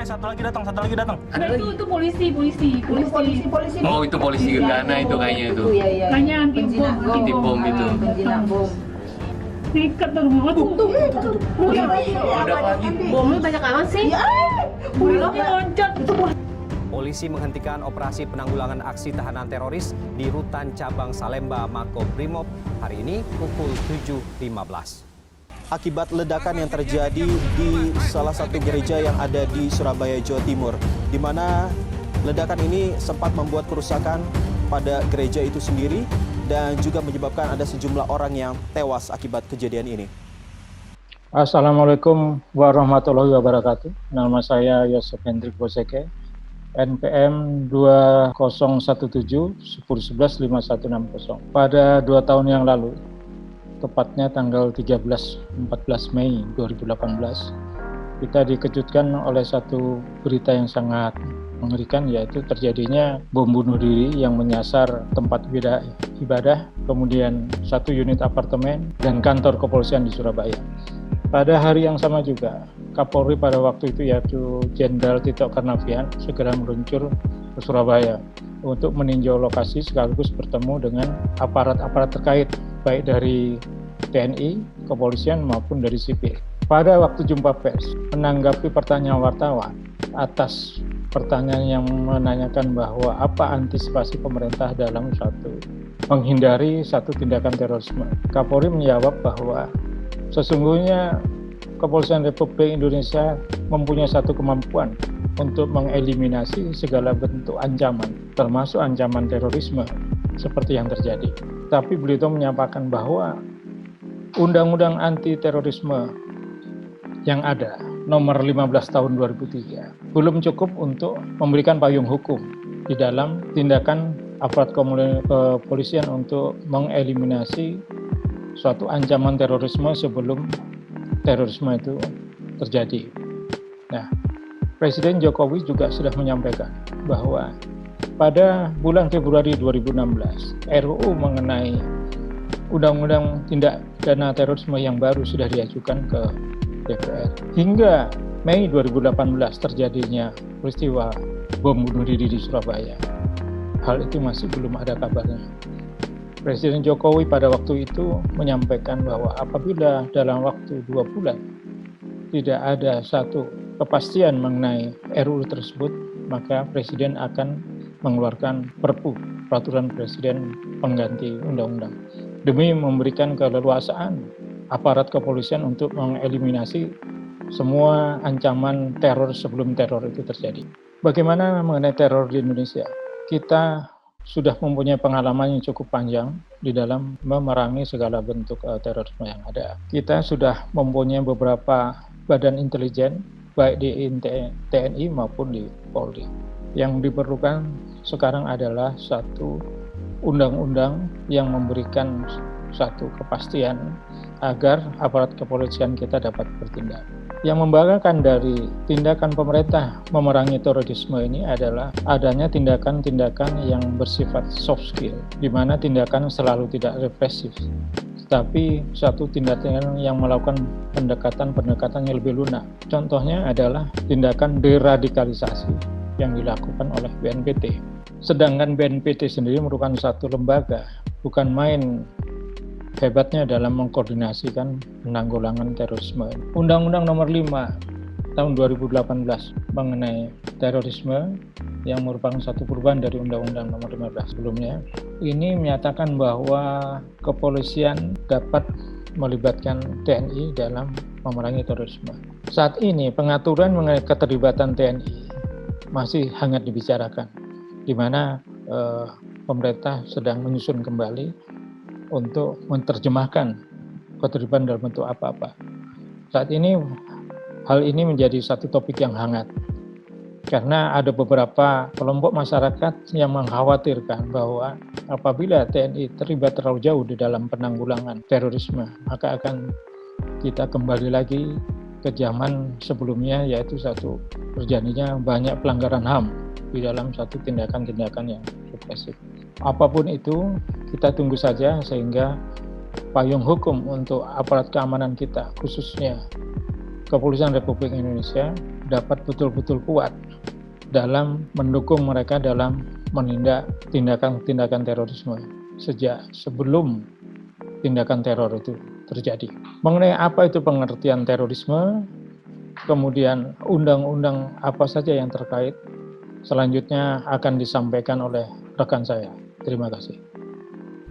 satu lagi datang. Ada lagi. Itu polisi. Oh, itu polisi Gegana itu kayaknya itu. Iya. Kayaknya anti Anti-bom itu. Penjinak bom. Nekat tuh rumah tuh. Ada lagi. Bomnya banyak amat sih. Beloknya loncat. Polisi menghentikan operasi penanggulangan aksi tahanan teroris di Rutan Cabang Salemba, Makobrimob hari ini pukul 7.15. Akibat ledakan yang terjadi di salah satu gereja yang ada di Surabaya, Jawa Timur, di mana ledakan ini sempat membuat kerusakan pada gereja itu sendiri dan juga menyebabkan ada sejumlah orang yang tewas akibat kejadian ini. Assalamualaikum warahmatullahi wabarakatuh. Nama saya Yosef Hendrik Boseke, NPM 2017-1011-5160. Pada 2 tahun yang lalu, tepatnya tanggal 13-14 Mei 2018, kita dikejutkan oleh satu berita yang sangat mengerikan, yaitu terjadinya bom bunuh diri yang menyasar tempat ibadah, kemudian satu unit apartemen dan kantor kepolisian di Surabaya. Pada hari yang sama juga, Kapolri pada waktu itu yaitu Jenderal Tito Karnavian segera meluncur ke Surabaya untuk meninjau lokasi sekaligus bertemu dengan aparat-aparat terkait, baik dari TNI, kepolisian maupun dari sipil. Pada waktu jumpa pers, menanggapi pertanyaan wartawan atas pertanyaan yang menanyakan bahwa apa antisipasi pemerintah dalam menghindari satu tindakan terorisme, Kapolri menjawab bahwa sesungguhnya Kepolisian Republik Indonesia mempunyai satu kemampuan untuk mengeliminasi segala bentuk ancaman, termasuk ancaman terorisme seperti yang terjadi. Tapi beliau menyampaikan bahwa Undang-Undang Anti Terorisme yang ada, nomor 15 tahun 2003, belum cukup untuk memberikan payung hukum di dalam tindakan aparat kepolisian untuk mengeliminasi suatu ancaman terorisme sebelum terorisme itu terjadi. Nah, Presiden Jokowi juga sudah menyampaikan bahwa pada bulan Februari 2016, RUU mengenai Undang-Undang Tindak Pidana Terorisme yang baru sudah diajukan ke DPR. Hingga Mei 2018 terjadinya peristiwa bom bunuh diri di Surabaya. Hal itu masih belum ada kabarnya. Presiden Jokowi pada waktu itu menyampaikan bahwa apabila dalam waktu 2 bulan tidak ada satu kepastian mengenai RUU tersebut, maka Presiden akan mengeluarkan Perpu, Peraturan Presiden Pengganti Undang-Undang, demi memberikan keleluasaan aparat kepolisian untuk mengeliminasi semua ancaman teror sebelum teror itu terjadi. Bagaimana mengenai teror di Indonesia? Kita sudah mempunyai pengalaman yang cukup panjang di dalam memerangi segala bentuk terorisme yang ada. Kita sudah mempunyai beberapa badan intelijen, baik di TNI maupun di Polri. Yang diperlukan sekarang adalah satu undang-undang yang memberikan satu kepastian agar aparat kepolisian kita dapat bertindak. Yang membanggakan dari tindakan pemerintah memerangi terorisme ini adalah adanya tindakan-tindakan yang bersifat soft skill, di mana tindakan selalu tidak represif, tetapi satu tindakan yang melakukan pendekatan yang lebih lunak. Contohnya adalah tindakan deradikalisasi yang dilakukan oleh BNPT. Sedangkan BNPT sendiri merupakan satu lembaga, bukan main hebatnya dalam mengkoordinasikan penanggulangan terorisme. Undang-Undang Nomor 5 tahun 2018 mengenai terorisme yang merupakan satu perubahan dari Undang-Undang Nomor 15 sebelumnya, ini menyatakan bahwa kepolisian dapat melibatkan TNI dalam memerangi terorisme. Saat ini pengaturan mengenai keterlibatan TNI masih hangat dibicarakan, di mana pemerintah sedang menyusun kembali untuk menerjemahkan keterlibatan dalam bentuk apa-apa. Saat ini hal ini menjadi satu topik yang hangat karena ada beberapa kelompok masyarakat yang mengkhawatirkan bahwa apabila TNI terlibat terlalu jauh di dalam penanggulangan terorisme, maka akan kita kembali lagi ke zaman sebelumnya, yaitu terjadinya banyak pelanggaran HAM di dalam satu tindakan-tindakan yang represif. Apapun itu, kita tunggu saja sehingga payung hukum untuk aparat keamanan kita, khususnya Kepolisian Republik Indonesia, dapat betul-betul kuat dalam mendukung mereka dalam menindak tindakan-tindakan terorisme sejak sebelum tindakan teror itu terjadi. Mengenai apa itu pengertian terorisme, kemudian undang-undang apa saja yang terkait, selanjutnya akan disampaikan oleh rekan saya. Terima kasih.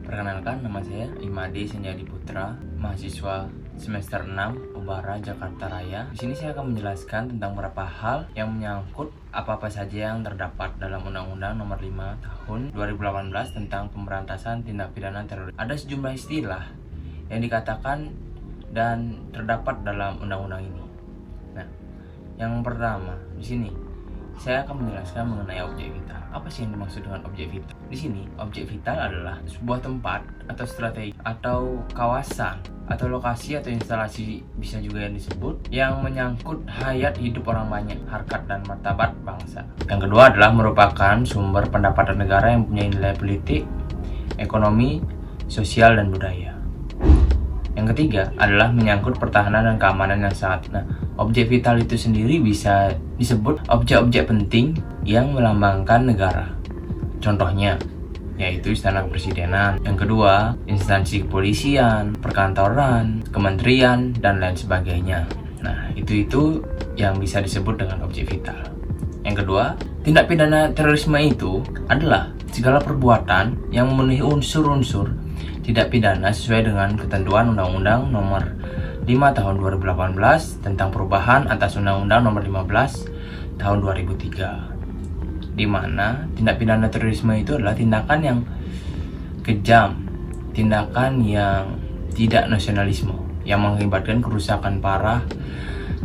Perkenalkan, nama saya Imade Senjadi Putra, mahasiswa semester 6 Ubara Jakarta Raya. Di sini saya akan menjelaskan tentang beberapa hal yang menyangkut apa-apa saja yang terdapat dalam Undang-Undang Nomor 5 Tahun 2018 tentang pemberantasan tindak pidana teroris. Ada sejumlah istilah yang dikatakan dan terdapat dalam undang-undang ini. Nah, yang pertama di sini saya akan menjelaskan mengenai objek vital. Apa sih yang dimaksud dengan objek vital? Di sini, objek vital adalah sebuah tempat atau strategi atau kawasan atau lokasi atau instalasi, bisa juga yang disebut, yang menyangkut hayat hidup orang banyak, harkat dan martabat bangsa. Yang kedua adalah merupakan sumber pendapatan negara yang punya nilai politik, ekonomi, sosial, dan budaya. Yang ketiga adalah menyangkut pertahanan dan keamanan yang sangat. Nah, objek vital itu sendiri bisa disebut objek-objek penting yang melambangkan negara. Contohnya, yaitu istana kepresidenan. Yang kedua, instansi kepolisian, perkantoran, kementerian, dan lain sebagainya. Nah, itu yang bisa disebut dengan objek vital. Yang kedua, tindak pidana terorisme itu adalah segala perbuatan yang memenuhi unsur-unsur tindak pidana sesuai dengan ketentuan Undang-Undang Nomor 5 Tahun 2018 tentang perubahan atas Undang-Undang Nomor 15 Tahun 2003, di mana tindak pidana terorisme itu adalah tindakan yang kejam, tindakan yang tidak nasionalisme, yang mengakibatkan kerusakan parah,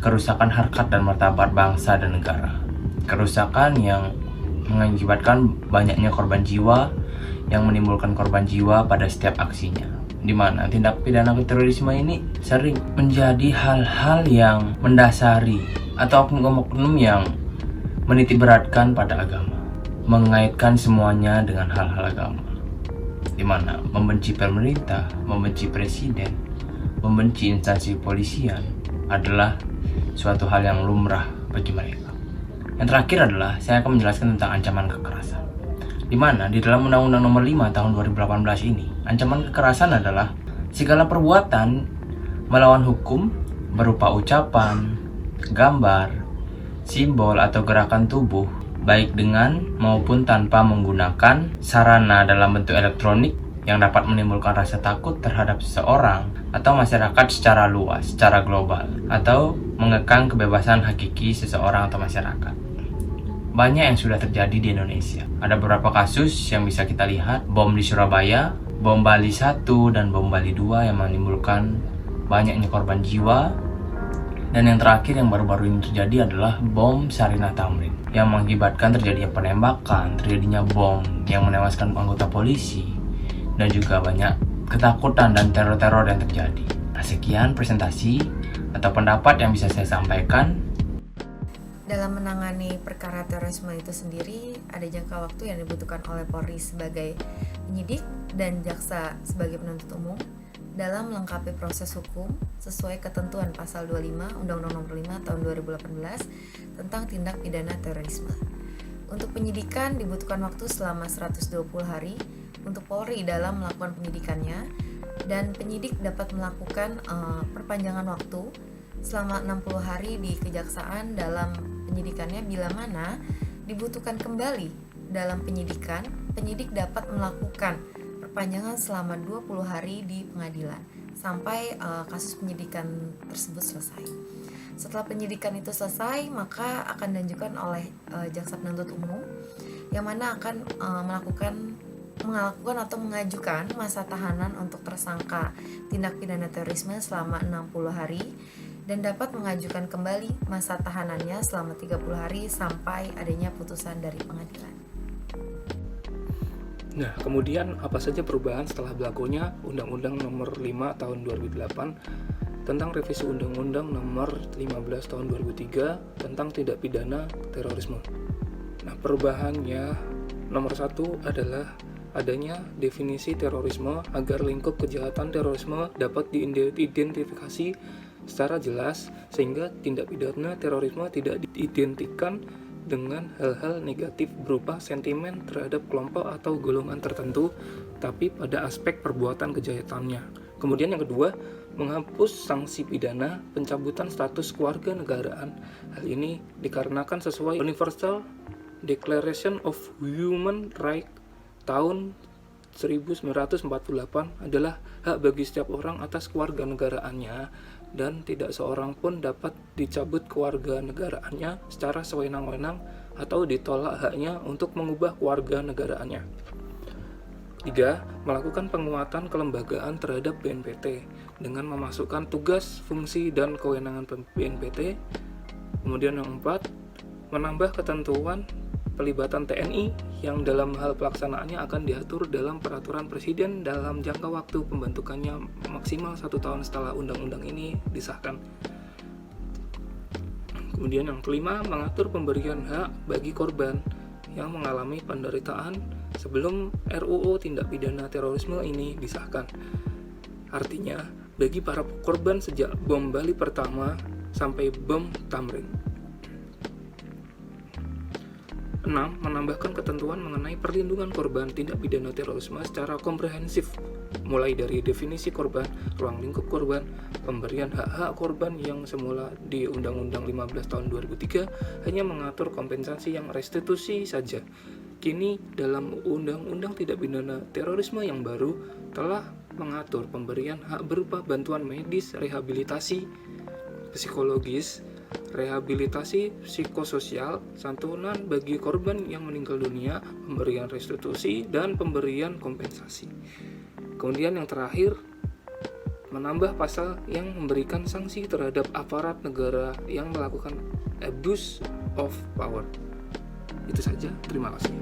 kerusakan harkat dan martabat bangsa dan negara, kerusakan yang mengakibatkan banyaknya korban jiwa, yang menimbulkan korban jiwa pada setiap aksinya, di mana tindak pidana terorisme ini sering menjadi hal-hal yang mendasari atau oknum-oknum yang menitikberatkan pada agama, mengaitkan semuanya dengan hal-hal agama, di mana membenci pemerintah, membenci presiden, membenci instansi kepolisian adalah suatu hal yang lumrah bagi mereka. Yang terakhir adalah saya akan menjelaskan tentang ancaman kekerasan, di mana di dalam Undang-Undang Nomor 5 Tahun 2018 ini, ancaman kekerasan adalah segala perbuatan melawan hukum berupa ucapan, gambar, simbol atau gerakan tubuh, baik dengan maupun tanpa menggunakan sarana dalam bentuk elektronik yang dapat menimbulkan rasa takut terhadap seseorang atau masyarakat secara luas, secara global, atau mengekang kebebasan hakiki seseorang atau masyarakat. Banyak yang sudah terjadi di Indonesia. Ada beberapa kasus yang bisa kita lihat, bom di Surabaya, bom Bali 1 dan bom Bali 2 yang menimbulkan banyaknya korban jiwa. Dan yang terakhir yang baru-baru ini terjadi adalah bom Sarinah Tamrin yang mengakibatkan terjadinya penembakan, terjadinya bom yang menewaskan anggota polisi, dan juga banyak ketakutan dan teror-teror yang terjadi. Nah, sekian presentasi atau pendapat yang bisa saya sampaikan. Dalam menangani perkara terorisme itu sendiri, ada jangka waktu yang dibutuhkan oleh Polri sebagai penyidik dan jaksa sebagai penuntut umum dalam melengkapi proses hukum sesuai ketentuan pasal 25 Undang-Undang Nomor 5 Tahun 2018 tentang tindak pidana terorisme. Untuk penyidikan dibutuhkan waktu selama 120 hari untuk Polri dalam melakukan penyidikannya, dan penyidik dapat melakukan perpanjangan waktu selama 60 hari di kejaksaan dalam penyidikannya. Bila mana dibutuhkan kembali dalam penyidikan, penyidik dapat melakukan perpanjangan selama 20 hari di pengadilan sampai kasus penyidikan tersebut selesai. Setelah penyidikan itu selesai, maka akan diajukan oleh jaksa penuntut umum yang mana akan melakukan atau mengajukan masa tahanan untuk tersangka tindak pidana terorisme selama 60 hari dan dapat mengajukan kembali masa tahanannya selama 30 hari sampai adanya putusan dari pengadilan. Nah, kemudian apa saja perubahan setelah berlakunya Undang-Undang Nomor 5 Tahun 2008 tentang revisi Undang-Undang Nomor 15 Tahun 2003 tentang tindak pidana terorisme. Nah, perubahannya nomor 1 adalah adanya definisi terorisme agar lingkup kejahatan terorisme dapat diidentifikasi secara jelas sehingga tindak pidana terorisme tidak diidentikan dengan hal-hal negatif berupa sentimen terhadap kelompok atau golongan tertentu, tapi pada aspek perbuatan kejahatannya. Kemudian yang kedua, menghapus sanksi pidana pencabutan status kewarganegaraan. Hal ini dikarenakan sesuai Universal Declaration of Human Rights tahun 1948 adalah hak bagi setiap orang atas kewarganegaraannya dan tidak seorang pun dapat dicabut kewarganegaraannya secara sewenang-wenang atau ditolak haknya untuk mengubah kewarganegaraannya. 3. Melakukan penguatan kelembagaan terhadap BNPT dengan memasukkan tugas, fungsi, dan kewenangan BNPT. Kemudian yang 4, menambah ketentuan pelibatan TNI yang dalam hal pelaksanaannya akan diatur dalam peraturan presiden dalam jangka waktu pembentukannya maksimal 1 tahun setelah undang-undang ini disahkan. Kemudian yang kelima, mengatur pemberian hak bagi korban yang mengalami penderitaan sebelum RUU tindak pidana terorisme ini disahkan. Artinya, bagi para korban sejak bom Bali pertama sampai bom Tamrin. 6. Menambahkan ketentuan mengenai perlindungan korban tindak pidana terorisme secara komprehensif, mulai dari definisi korban, ruang lingkup korban, pemberian hak-hak korban yang semula di Undang-Undang 15 tahun 2003 hanya mengatur kompensasi yang restitusi saja. Kini dalam Undang-Undang Tindak Pidana Terorisme yang baru telah mengatur pemberian hak berupa bantuan medis, rehabilitasi psikologis, rehabilitasi psikososial, santunan bagi korban yang meninggal dunia, pemberian restitusi, dan pemberian kompensasi. Kemudian yang terakhir, menambah pasal yang memberikan sanksi terhadap aparat negara yang melakukan abuse of power. Itu saja, terima kasih.